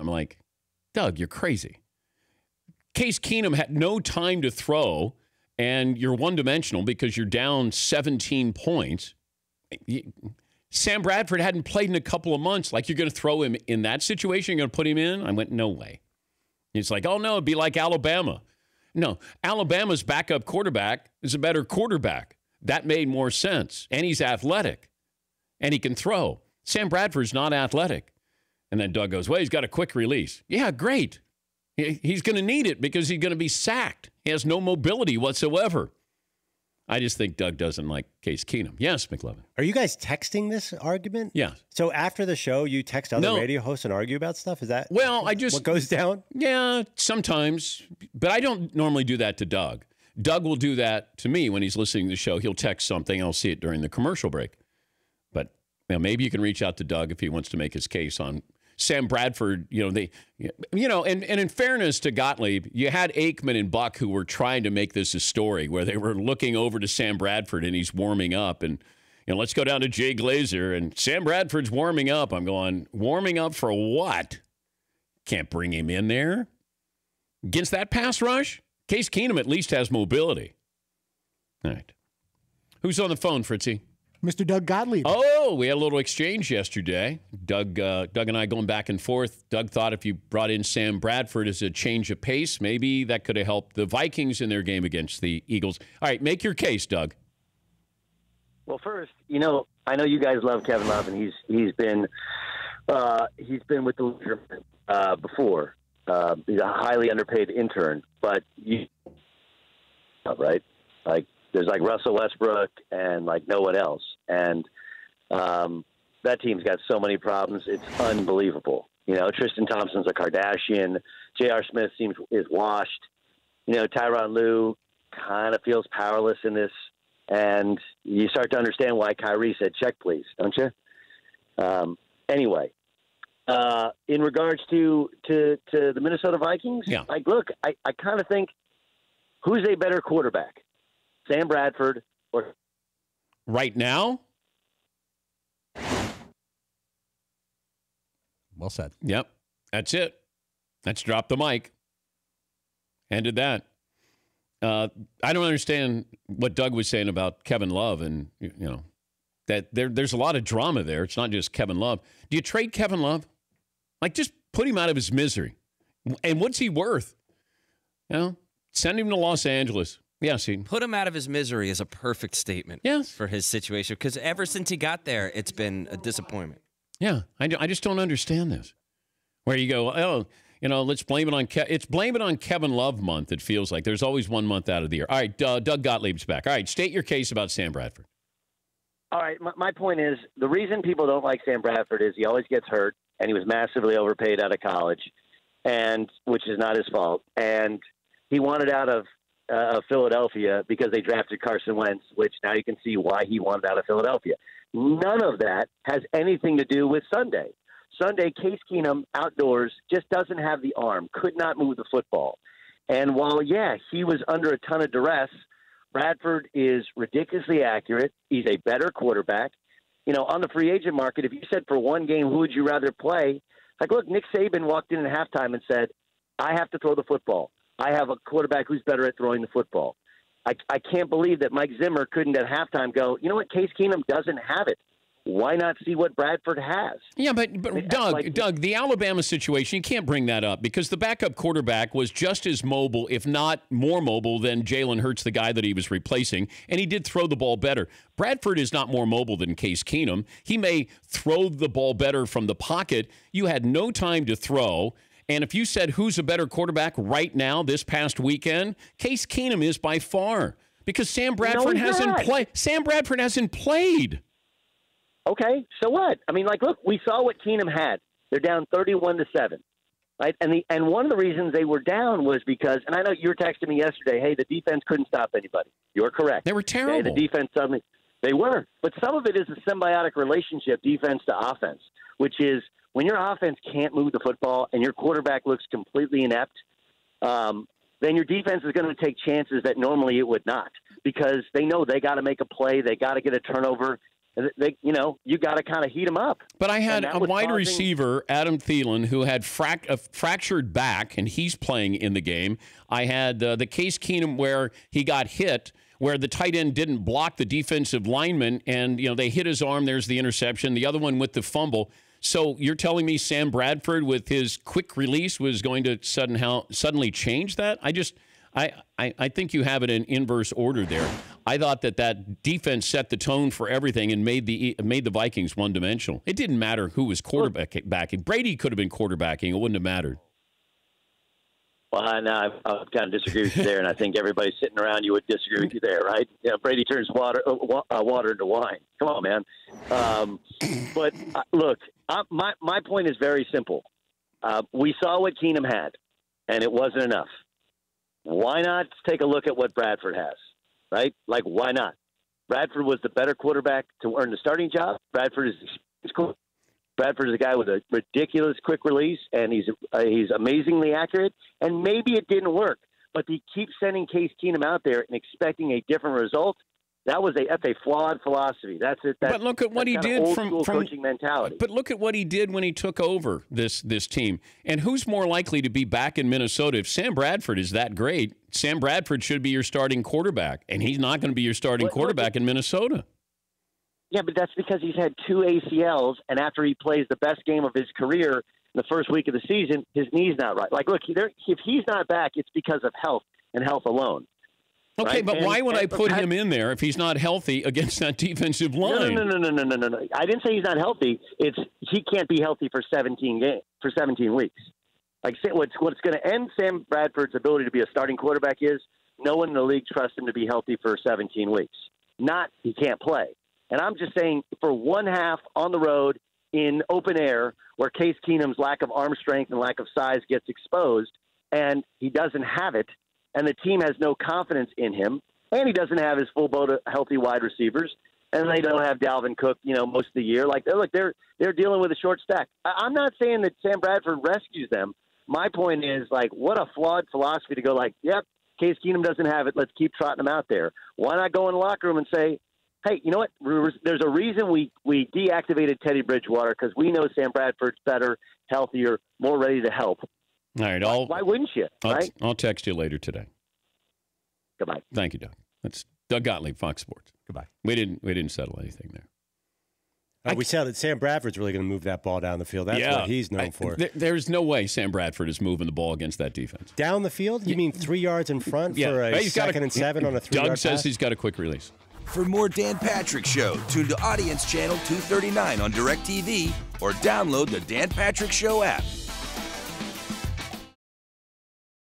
I'm like, Doug, you're crazy. Case Keenum had no time to throw, and you're one-dimensional because you're down 17 points. Sam Bradford hadn't played in a couple of months. Like, you're going to throw him in that situation? You're going to put him in? I went, no way. It's like, oh, no, it'd be like Alabama. No, Alabama's backup quarterback is a better quarterback. That made more sense. And he's athletic. And he can throw. Sam Bradford's not athletic. And then Doug goes, well, he's got a quick release. Yeah, great. He's going to need it because he's going to be sacked. He has no mobility whatsoever. I just think Doug doesn't like Case Keenum. Yes, McLevin. Are you guys texting this argument? Yeah. So after the show, you text other radio hosts and argue about stuff? Is that what goes down? Yeah, sometimes. But I don't normally do that to Doug. Doug will do that to me when he's listening to the show. He'll text something. I'll see it during the commercial break. But maybe you can reach out to Doug if he wants to make his case on Sam Bradford. And in fairness to Gottlieb, you had Aikman and Buck who were trying to make this a story where they were looking over to Sam Bradford and he's warming up. And, let's go down to Jay Glazer and Sam Bradford's warming up. I'm going, warming up for what? Can't bring him in there. Against that pass rush, Case Keenum at least has mobility. All right. Who's on the phone, Fritzy? Mr. Doug Gottlieb. Oh, we had a little exchange yesterday. Doug and I going back and forth. Doug thought if you brought in Sam Bradford as a change of pace, maybe that could have helped the Vikings in their game against the Eagles. All right, make your case, Doug. Well, first, I know you guys love Kevin Love, and he's been with the leader before. He's a highly underpaid intern, but right, like. There's like Russell Westbrook and like no one else. And that team's got so many problems. It's unbelievable. Tristan Thompson's a Kardashian. J.R. Smith is washed. Tyronn Lue kind of feels powerless in this. And you start to understand why Kyrie said, check, please, don't you? Anyway, in regards to the Minnesota Vikings, look, I kind of think who's a better quarterback? Sam Bradford or right now? Well said. Yep. That's it. Let's drop the mic. Ended that. I don't understand what Doug was saying about Kevin Love and, that there's a lot of drama there. It's not just Kevin Love. Do you trade Kevin Love? Like, just put him out of his misery. And what's he worth? Send him to Los Angeles. Yes, put him out of his misery is a perfect statement for his situation, because ever since he got there, it's been a disappointment. Yeah, I just don't understand this. Where you go, let's blame it on it's blame it on Kevin Love month, it feels like. There's always 1 month out of the year. All right, Doug Gottlieb's back. All right, state your case about Sam Bradford. All right, my point is the reason people don't like Sam Bradford is he always gets hurt, and he was massively overpaid out of college, and which is not his fault. And he wanted out of Philadelphia because they drafted Carson Wentz, which now you can see why he wanted out of Philadelphia. None of that has anything to do with Sunday. Sunday, Case Keenum outdoors just doesn't have the arm, could not move the football. And while, he was under a ton of duress, Bradford is ridiculously accurate. He's a better quarterback. On the free agent market, if you said for one game, who would you rather play? Like, look, Nick Saban walked in at halftime and said, I have to throw the football. I have a quarterback who's better at throwing the football. I can't believe that Mike Zimmer couldn't at halftime go, you know what, Case Keenum doesn't have it. Why not see what Bradford has? Yeah, but Doug, the Alabama situation, you can't bring that up because the backup quarterback was just as mobile, if not more mobile, than Jalen Hurts, the guy that he was replacing, and he did throw the ball better. Bradford is not more mobile than Case Keenum. He may throw the ball better from the pocket. You had no time to throw. And if you said who's a better quarterback right now this past weekend, Case Keenum is by far because Sam Bradford hasn't played. Sam Bradford hasn't played. Okay, so what? I mean, look, we saw what Keenum had. They're down 31-7, right? And one of the reasons they were down was because, and I know you were texting me yesterday, hey, the defense couldn't stop anybody. You're correct. They were terrible. Okay, the defense suddenly, they were. But some of it is a symbiotic relationship, defense to offense, which is when your offense can't move the football and your quarterback looks completely inept, then your defense is going to take chances that normally it would not because they know they got to make a play, they got to get a turnover. you got to kind of heat them up. But I had a wide receiver, Adam Thielen, who had a fractured back, and he's playing in the game. I had the Case Keenum where he got hit, where the tight end didn't block the defensive lineman, and they hit his arm. There's the interception. The other one with the fumble. So you're telling me Sam Bradford with his quick release was going to suddenly change that? I think you have it in inverse order there. I thought that defense set the tone for everything and made the Vikings one-dimensional. It didn't matter who was quarterbacking. Brady could have been quarterbacking. It wouldn't have mattered. Well, I kind of disagree with you there, and I think everybody sitting around you would disagree with you there, right? Brady turns water into wine. Come on, man. But look, my point is very simple. We saw what Keenum had, and it wasn't enough. Why not take a look at what Bradford has, right? Like, why not? Bradford was the better quarterback to earn the starting job. Bradford is a guy with a ridiculous quick release, and he's amazingly accurate. And maybe it didn't work, but he keeps sending Case Keenum out there and expecting a different result. That's a flawed philosophy. That's it. But look at what he did from coaching mentality. But look at what he did when he took over this team. And who's more likely to be back in Minnesota? If Sam Bradford is that great, Sam Bradford should be your starting quarterback, and he's not going to be your starting quarterback in Minnesota. Yeah, but that's because he's had 2 ACLs, and after he plays the best game of his career in the first week of the season, his knee's not right. Like, look, if he's not back, it's because of health and health alone. Okay, right? but why would I put him in there if he's not healthy against that defensive line? No. I didn't say he's not healthy. It's he can't be healthy for 17 weeks. Like, what's going to end Sam Bradford's ability to be a starting quarterback is no one in the league trusts him to be healthy for 17 weeks. Not he can't play. And I'm just saying for one half on the road in open air where Case Keenum's lack of arm strength and lack of size gets exposed and he doesn't have it, and the team has no confidence in him, and he doesn't have his full boat of healthy wide receivers, and they don't have Dalvin Cook, most of the year. Like, look, they're dealing with a short stack. I'm not saying that Sam Bradford rescues them. My point is, like, what a flawed philosophy to go like, yep, Case Keenum doesn't have it. Let's keep trotting him out there. Why not go in the locker room and say, hey, you know what? There's a reason we deactivated Teddy Bridgewater because we know Sam Bradford's better, healthier, more ready to help. All right. Why wouldn't you? Right? I'll text you later today. Goodbye. Thank you, Doug. That's Doug Gottlieb, Fox Sports. Goodbye. We didn't settle anything there. We said that Sam Bradford's really going to move that ball down the field. That's what he's known for. There's no way Sam Bradford is moving the ball against that defense. Down the field? You mean 3 yards in front for a second and 7 on a 3-yard Doug says pass? he's got a quick release. For more Dan Patrick Show, tune to Audience Channel 239 on DirecTV or download the Dan Patrick Show app.